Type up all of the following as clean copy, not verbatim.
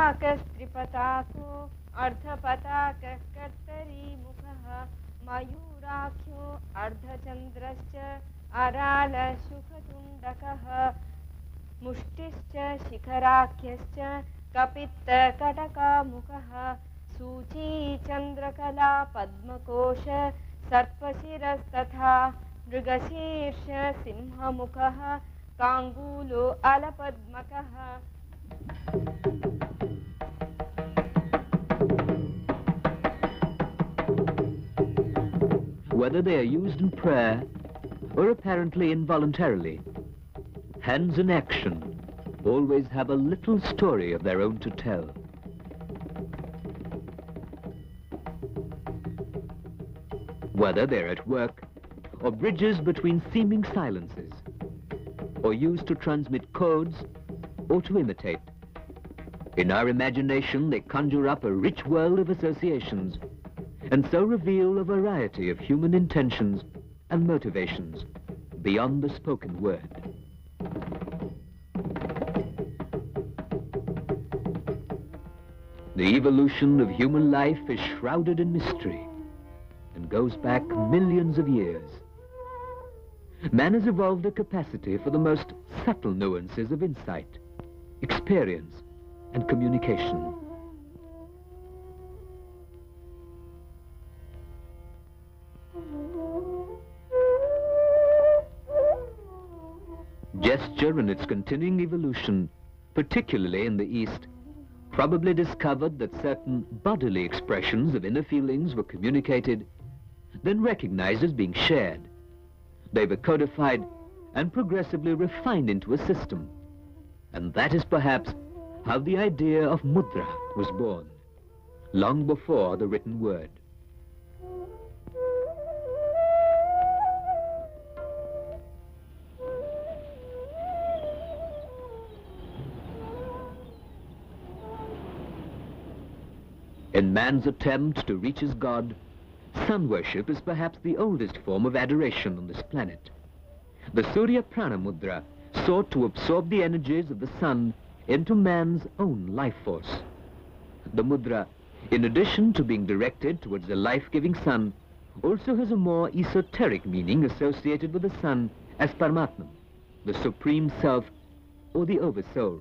Patako, Ardha Pataka Kartari Mukha, Mayurakyo, Ardha Chandrascha, Arala Shukhatundakaha, Mushtischa, Shikharakyascha, Kapitta Kataka Mukha, Suchi Chandrakala Padmakosha, Sarpasirastatha, Mrigashirsha Simha Mukha, Kangulo Alapadmakaha. Whether they are used in prayer or apparently involuntarily, hands in action always have a little story of their own to tell. Whether they're at work or bridges between seeming silences, or used to transmit codes or to imitate, in our imagination they conjure up a rich world of associations and so reveal a variety of human intentions and motivations beyond the spoken word. The evolution of human life is shrouded in mystery and goes back millions of years. Man has evolved a capacity for the most subtle nuances of insight, experience, and communication. Gesture and its continuing evolution, particularly in the East, probably discovered that certain bodily expressions of inner feelings were communicated, then recognized as being shared. They were codified and progressively refined into a system. And that is perhaps how the idea of mudra was born, long before the written word. In man's attempt to reach his God, sun worship is perhaps the oldest form of adoration on this planet. The Surya Prana Mudra sought to absorb the energies of the sun into man's own life force. The mudra, in addition to being directed towards the life-giving sun, also has a more esoteric meaning associated with the sun as Paramatman, the Supreme Self or the Oversoul.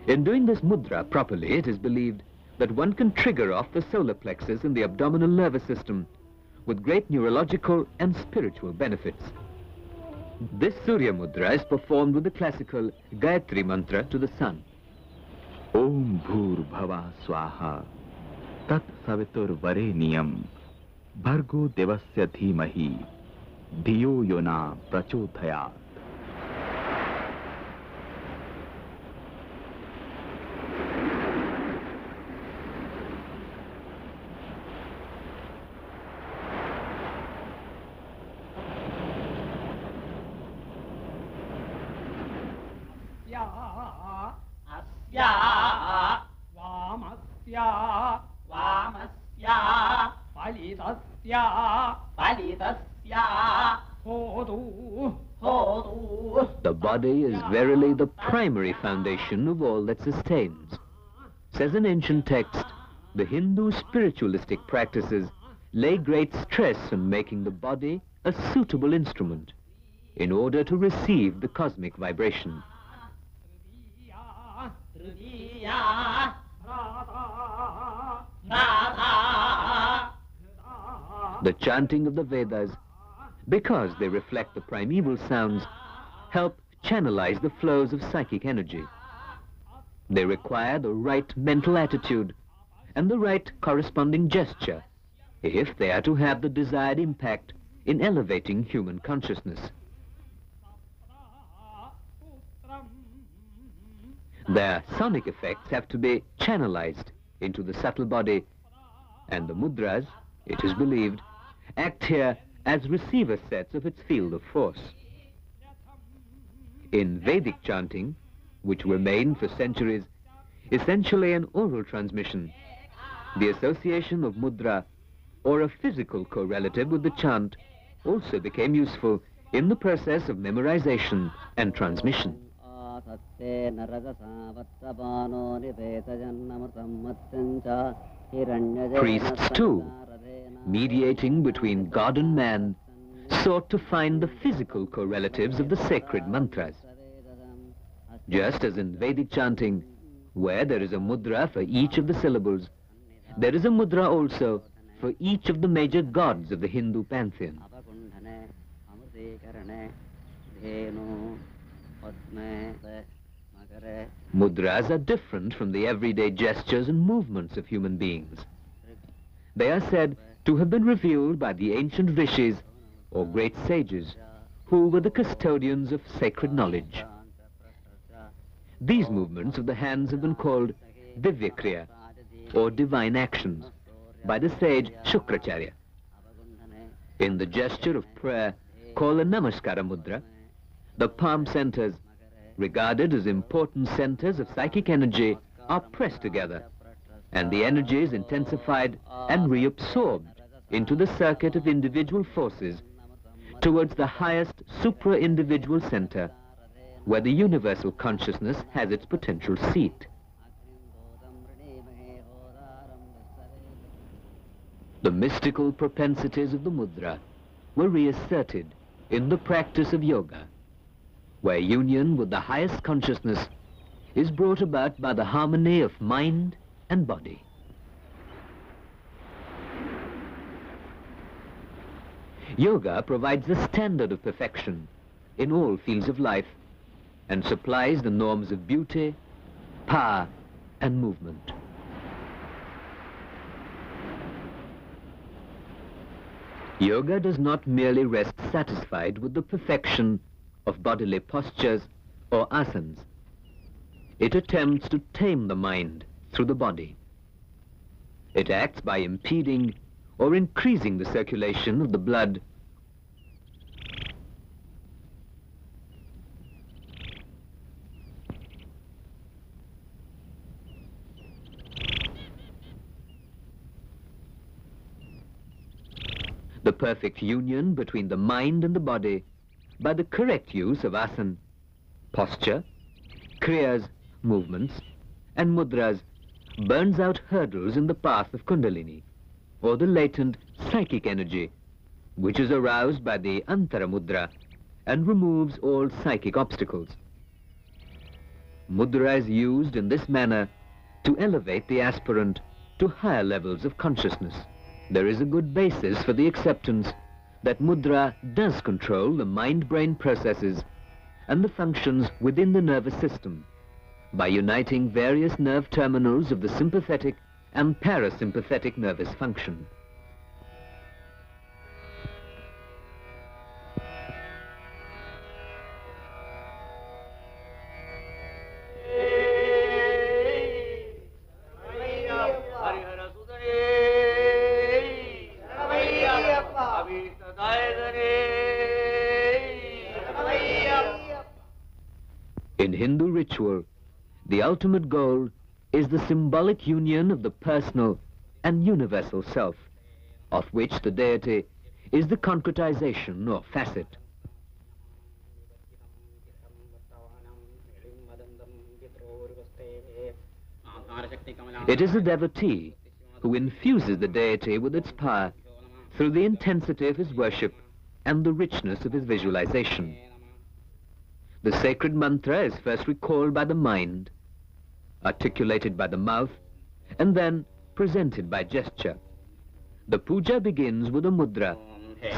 In doing this mudra properly, it is believed that one can trigger off the solar plexus in the abdominal nervous system with great neurological and spiritual benefits. This Surya Mudra is performed with the classical Gayatri mantra to the sun. Om Bhur Bhava Swaha Tat Savitur Vareniyam Bhargo Devasya Dhimahi Dhiyo Yona Prachodhayat. The body is verily the primary foundation of all that sustains. Says an ancient text, the Hindu spiritualistic practices lay great stress on making the body a suitable instrument in order to receive the cosmic vibration. The chanting of the Vedas, because they reflect the primeval sounds, help channelize the flows of psychic energy. They require the right mental attitude and the right corresponding gesture if they are to have the desired impact in elevating human consciousness. Their sonic effects have to be channelized into the subtle body, and the mudras, it is believed, act here as receiver sets of its field of force. In Vedic chanting, which remained for centuries essentially an oral transmission, the association of mudra or a physical correlative with the chant also became useful in the process of memorization and transmission. Priests, too, mediating between God and man, sought to find the physical correlatives of the sacred mantras. Just as in Vedic chanting, where there is a mudra for each of the syllables, there is a mudra also for each of the major gods of the Hindu pantheon. Mudras are different from the everyday gestures and movements of human beings. They are said to have been revealed by the ancient rishis or great sages who were the custodians of sacred knowledge. These movements of the hands have been called Divyakriya or divine actions by the sage Shukracharya. In the gesture of prayer called a Namaskara mudra, the palm centers, regarded as important centers of psychic energy, are pressed together, and the energy is intensified and reabsorbed into the circuit of individual forces towards the highest supra-individual center, where the universal consciousness has its potential seat. The mystical propensities of the mudra were reasserted in the practice of yoga, where union with the highest consciousness is brought about by the harmony of mind and body. Yoga provides the standard of perfection in all fields of life and supplies the norms of beauty, power, and movement. Yoga does not merely rest satisfied with the perfection of bodily postures or asanas. It attempts to tame the mind through the body. It acts by impeding or increasing the circulation of the blood the perfect union between the mind and the body by the correct use of asana, posture, kriyas, movements, and mudras burns out hurdles in the path of Kundalini, or the latent psychic energy, which is aroused by the Antara Mudra and removes all psychic obstacles. Mudra is used in this manner to elevate the aspirant to higher levels of consciousness. There is a good basis for the acceptance that mudra does control the mind-brain processes and the functions within the nervous system by uniting various nerve terminals of the sympathetic and parasympathetic nervous function. In Hindu ritual, the ultimate goal is the symbolic union of the personal and universal self, of which the deity is the concretization or facet. It is the devotee who infuses the deity with its power through the intensity of his worship and the richness of his visualization. The sacred mantra is first recalled by the mind, articulated by the mouth, and then presented by gesture. The puja begins with a mudra,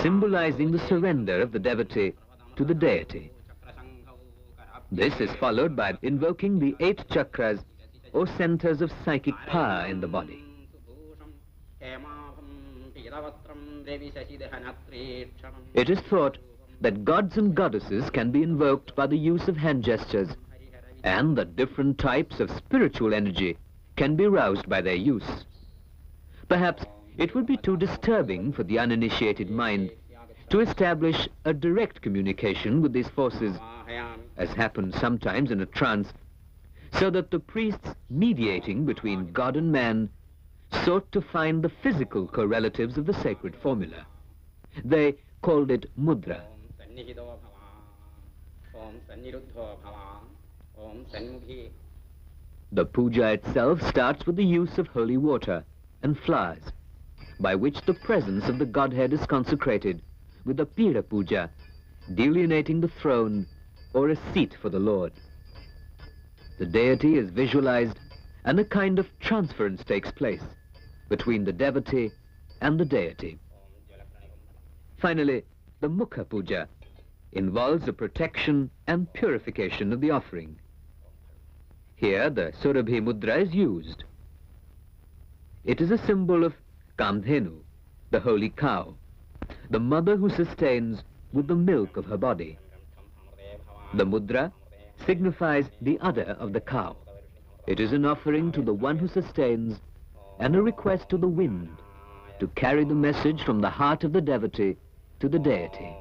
symbolizing the surrender of the devotee to the deity. This is followed by invoking the 8 chakras, or centers of psychic power in the body. It is thought that gods and goddesses can be invoked by the use of hand gestures, and that different types of spiritual energy can be roused by their use. Perhaps it would be too disturbing for the uninitiated mind to establish a direct communication with these forces, as happens sometimes in a trance, so that the priests mediating between God and man sought to find the physical correlatives of the sacred formula. They called it mudra. The puja itself starts with the use of holy water and flowers, by which the presence of the Godhead is consecrated with a pira puja, delineating the throne or a seat for the Lord. The deity is visualized and a kind of transference takes place between the devotee and the deity. Finally, the mukha puja involves the protection and purification of the offering. Here the Surabhi mudra is used. It is a symbol of Kamdhenu, the holy cow, the mother who sustains with the milk of her body. The mudra signifies the udder of the cow. It is an offering to the one who sustains and a request to the wind to carry the message from the heart of the devotee to the deity.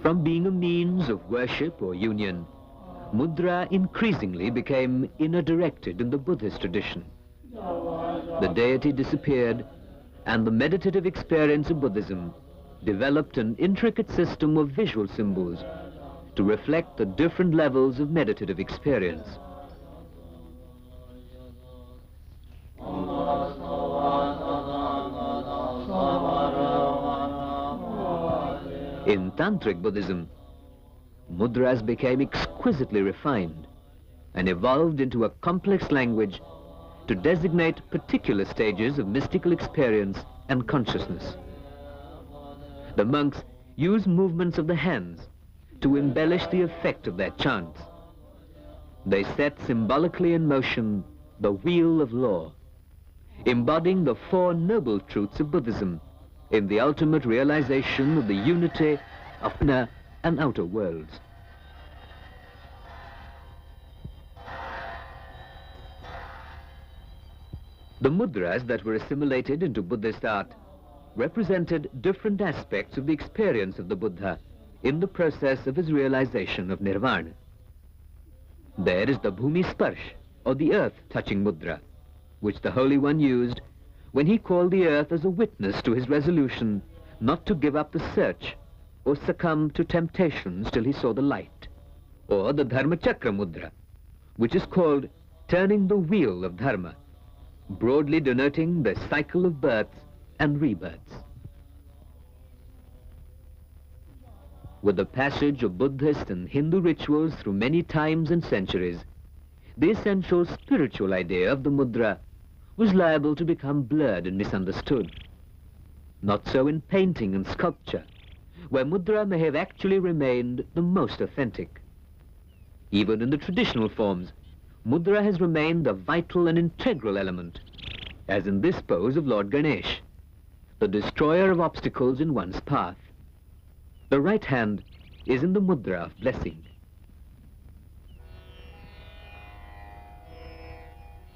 From being a means of worship or union, mudra increasingly became inner-directed in the Buddhist tradition. The deity disappeared, and the meditative experience of Buddhism developed an intricate system of visual symbols to reflect the different levels of meditative experience. In Tantric Buddhism, mudras became exquisitely refined and evolved into a complex language to designate particular stages of mystical experience and consciousness. The monks use movements of the hands to embellish the effect of their chants. They set symbolically in motion the wheel of law, embodying the four noble truths of Buddhism in the ultimate realization of the unity of inner and outer worlds. The mudras that were assimilated into Buddhist art represented different aspects of the experience of the Buddha in the process of his realization of nirvana. There is the Bhumi Sparsh, or the earth-touching mudra, which the Holy One used when he called the earth as a witness to his resolution not to give up the search or succumb to temptations till he saw the light. Or the Dharma Chakra mudra, which is called turning the wheel of dharma, broadly denoting the cycle of births and rebirths. With the passage of Buddhist and Hindu rituals through many times and centuries, the essential spiritual idea of the mudra was liable to become blurred and misunderstood. Not so in painting and sculpture, where mudra may have actually remained the most authentic. Even in the traditional forms, mudra has remained a vital and integral element, as in this pose of Lord Ganesh, the destroyer of obstacles in one's path. The right hand is in the mudra of blessing.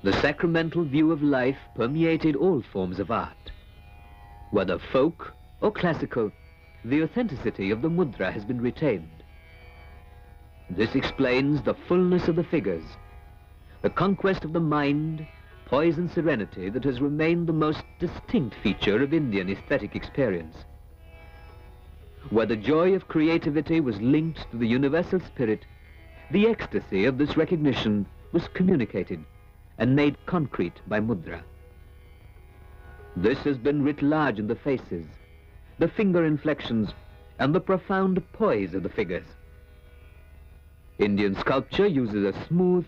The sacramental view of life permeated all forms of art. Whether folk or classical, the authenticity of the mudra has been retained. This explains the fullness of the figures, the conquest of the mind, poise and serenity that has remained the most distinct feature of Indian aesthetic experience. Where the joy of creativity was linked to the universal spirit, the ecstasy of this recognition was communicated and made concrete by mudra. This has been writ large in the faces, the finger inflections, and the profound poise of the figures. Indian sculpture uses a smooth,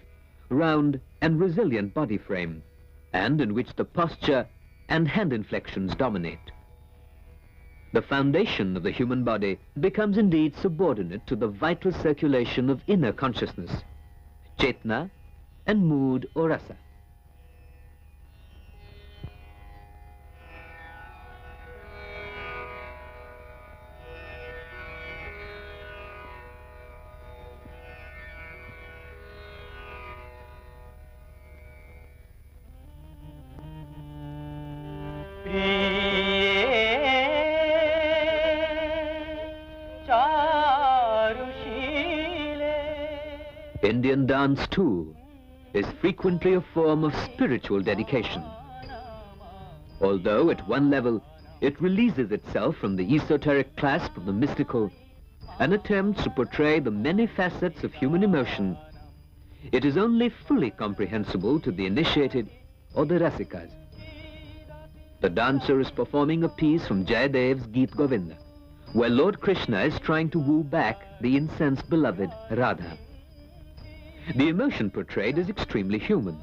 round, and resilient body frame, and in which the posture and hand inflections dominate. The foundation of the human body becomes indeed subordinate to the vital circulation of inner consciousness, chetna, and mood or rasa. Indian dance, too, is frequently a form of spiritual dedication. Although at one level it releases itself from the esoteric clasp of the mystical and attempts to portray the many facets of human emotion, it is only fully comprehensible to the initiated or the rasikas. The dancer is performing a piece from Jayadev's Geet Govinda, where Lord Krishna is trying to woo back the incensed beloved Radha. The emotion portrayed is extremely human.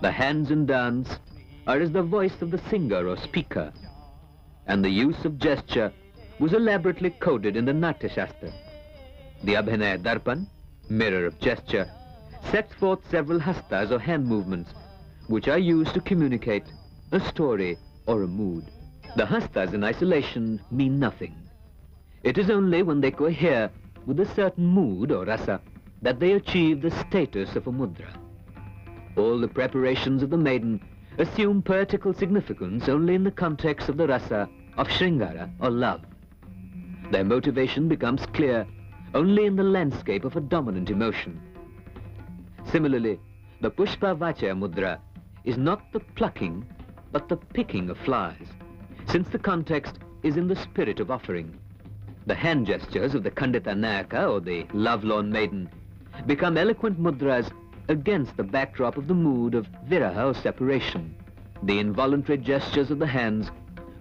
The hands in dance are as the voice of the singer or speaker, and the use of gesture was elaborately coded in the Natya Shastra. The Abhinaya Darpan, mirror of gesture, sets forth several hastas or hand movements which are used to communicate a story or a mood. The hastas in isolation mean nothing. It is only when they cohere with a certain mood or rasa that they achieve the status of a mudra. All the preparations of the maiden assume poetical significance only in the context of the rasa of Sringara or love. Their motivation becomes clear only in the landscape of a dominant emotion. Similarly, the Pushpa Vachaya Mudra is not the plucking but the picking of flowers, since the context is in the spirit of offering. The hand gestures of the Khandita Nayaka, or the lovelorn maiden, become eloquent mudras against the backdrop of the mood of viraha or separation. The involuntary gestures of the hands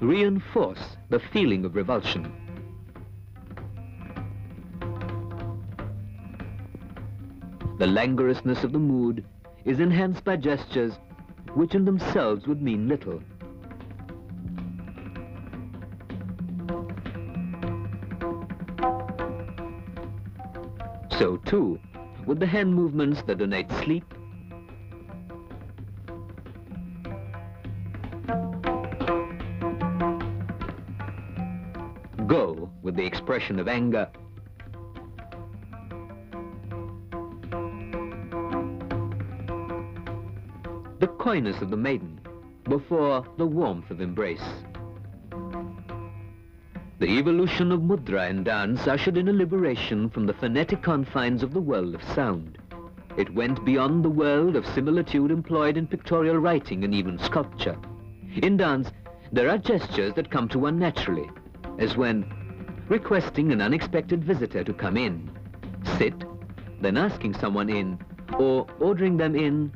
reinforce the feeling of revulsion. The languorousness of the mood is enhanced by gestures which in themselves would mean little. So too, with the hand movements that denote sleep, go with the expression of anger, the coyness of the maiden before the warmth of embrace. The evolution of mudra in dance ushered in a liberation from the phonetic confines of the world of sound. It went beyond the world of similitude employed in pictorial writing and even sculpture. In dance, there are gestures that come to one naturally, as when requesting an unexpected visitor to come in, sit, then asking someone in, or ordering them in.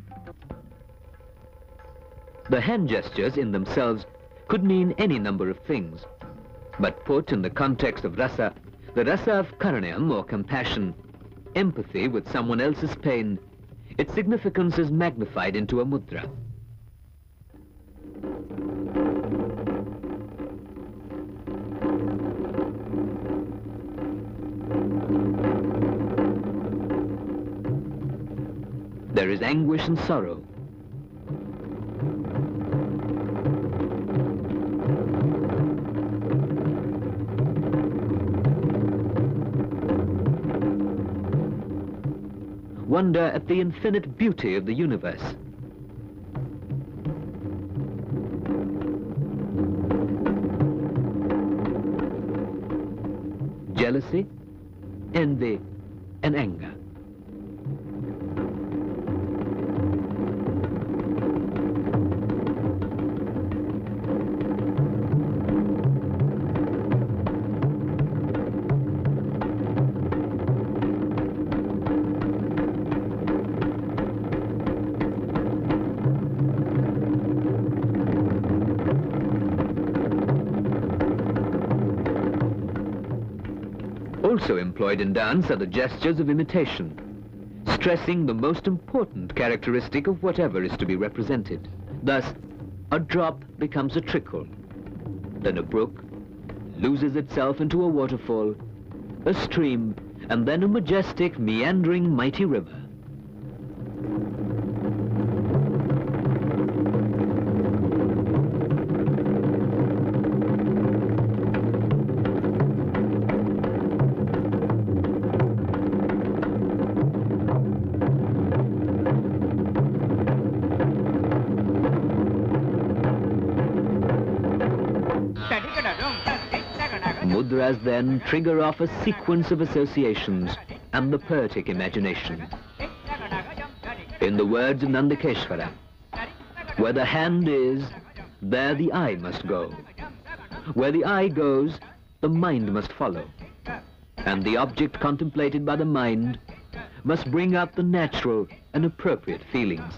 The hand gestures in themselves could mean any number of things, but put in the context of rasa, the rasa of karunyam or compassion, empathy with someone else's pain, its significance is magnified into a mudra. There is anguish and sorrow. Wonder at the infinite beauty of the universe. Jealousy, envy, and anger. Also employed in dance are the gestures of imitation, stressing the most important characteristic of whatever is to be represented. Thus, a drop becomes a trickle, then a brook loses itself into a waterfall, a stream, and then a majestic, meandering, mighty river. mudras then trigger off a sequence of associations and the poetic imagination. In the words of Nandakeshwara, where the hand is, there the eye must go. Where the eye goes, the mind must follow. And the object contemplated by the mind must bring out the natural and appropriate feelings.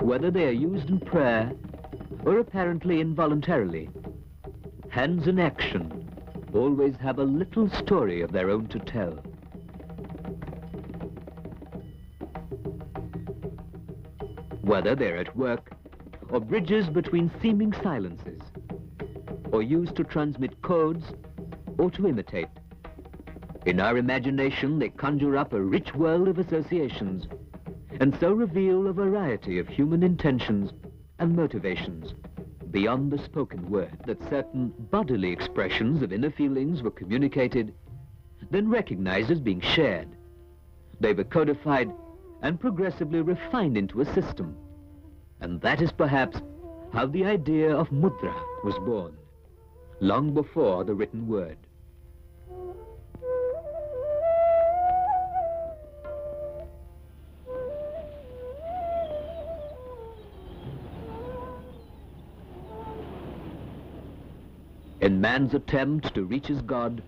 Whether they are used in prayer or apparently involuntarily, hands in action always have a little story of their own to tell. Whether they're at work or bridges between seeming silences, or used to transmit codes or to imitate, in our imagination they conjure up a rich world of associations and so reveal a variety of human intentions and motivations beyond the spoken word. That certain bodily expressions of inner feelings were communicated, then recognized as being shared. They were codified and progressively refined into a system. And that is perhaps how the idea of mudra was born, long before the written word. In man's attempt to reach his God,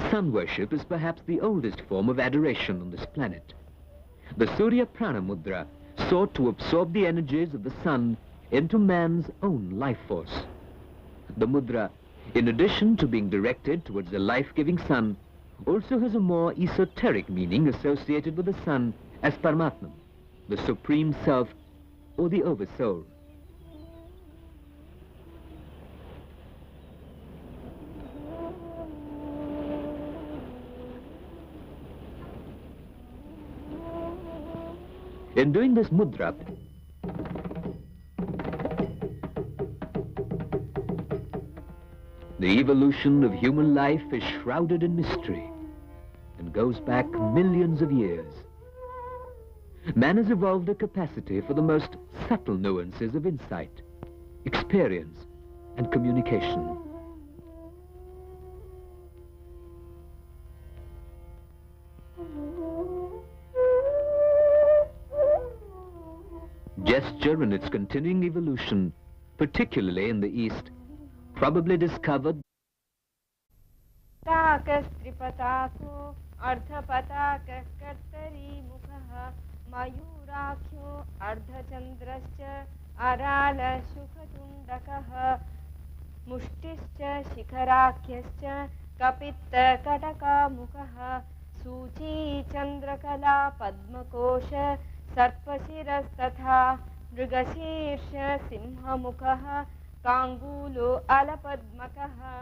sun worship is perhaps the oldest form of adoration on this planet. The Surya Prana Mudra sought to absorb the energies of the sun into man's own life force. The mudra, in addition to being directed towards the life-giving sun, also has a more esoteric meaning associated with the sun as Paramatman, the Supreme Self or the Oversoul. In doing this mudra, the evolution of human life is shrouded in mystery and goes back millions of years. Man has evolved a capacity for the most subtle nuances of insight, experience, and communication. Gesture and its continuing evolution, particularly in the East, probably discovered Stripatako Ardhapataka Kartari Mukha Mayurakyo Ardhachandrascha Arala Shukhatundakaha Mushtischa Shikharakyascha Kapitta Kataka Mukha Suchi Chandrakala Padmakosha Sarpasirastatha Mrigashirsha Simhamukha Kangulo Alapadmakaha.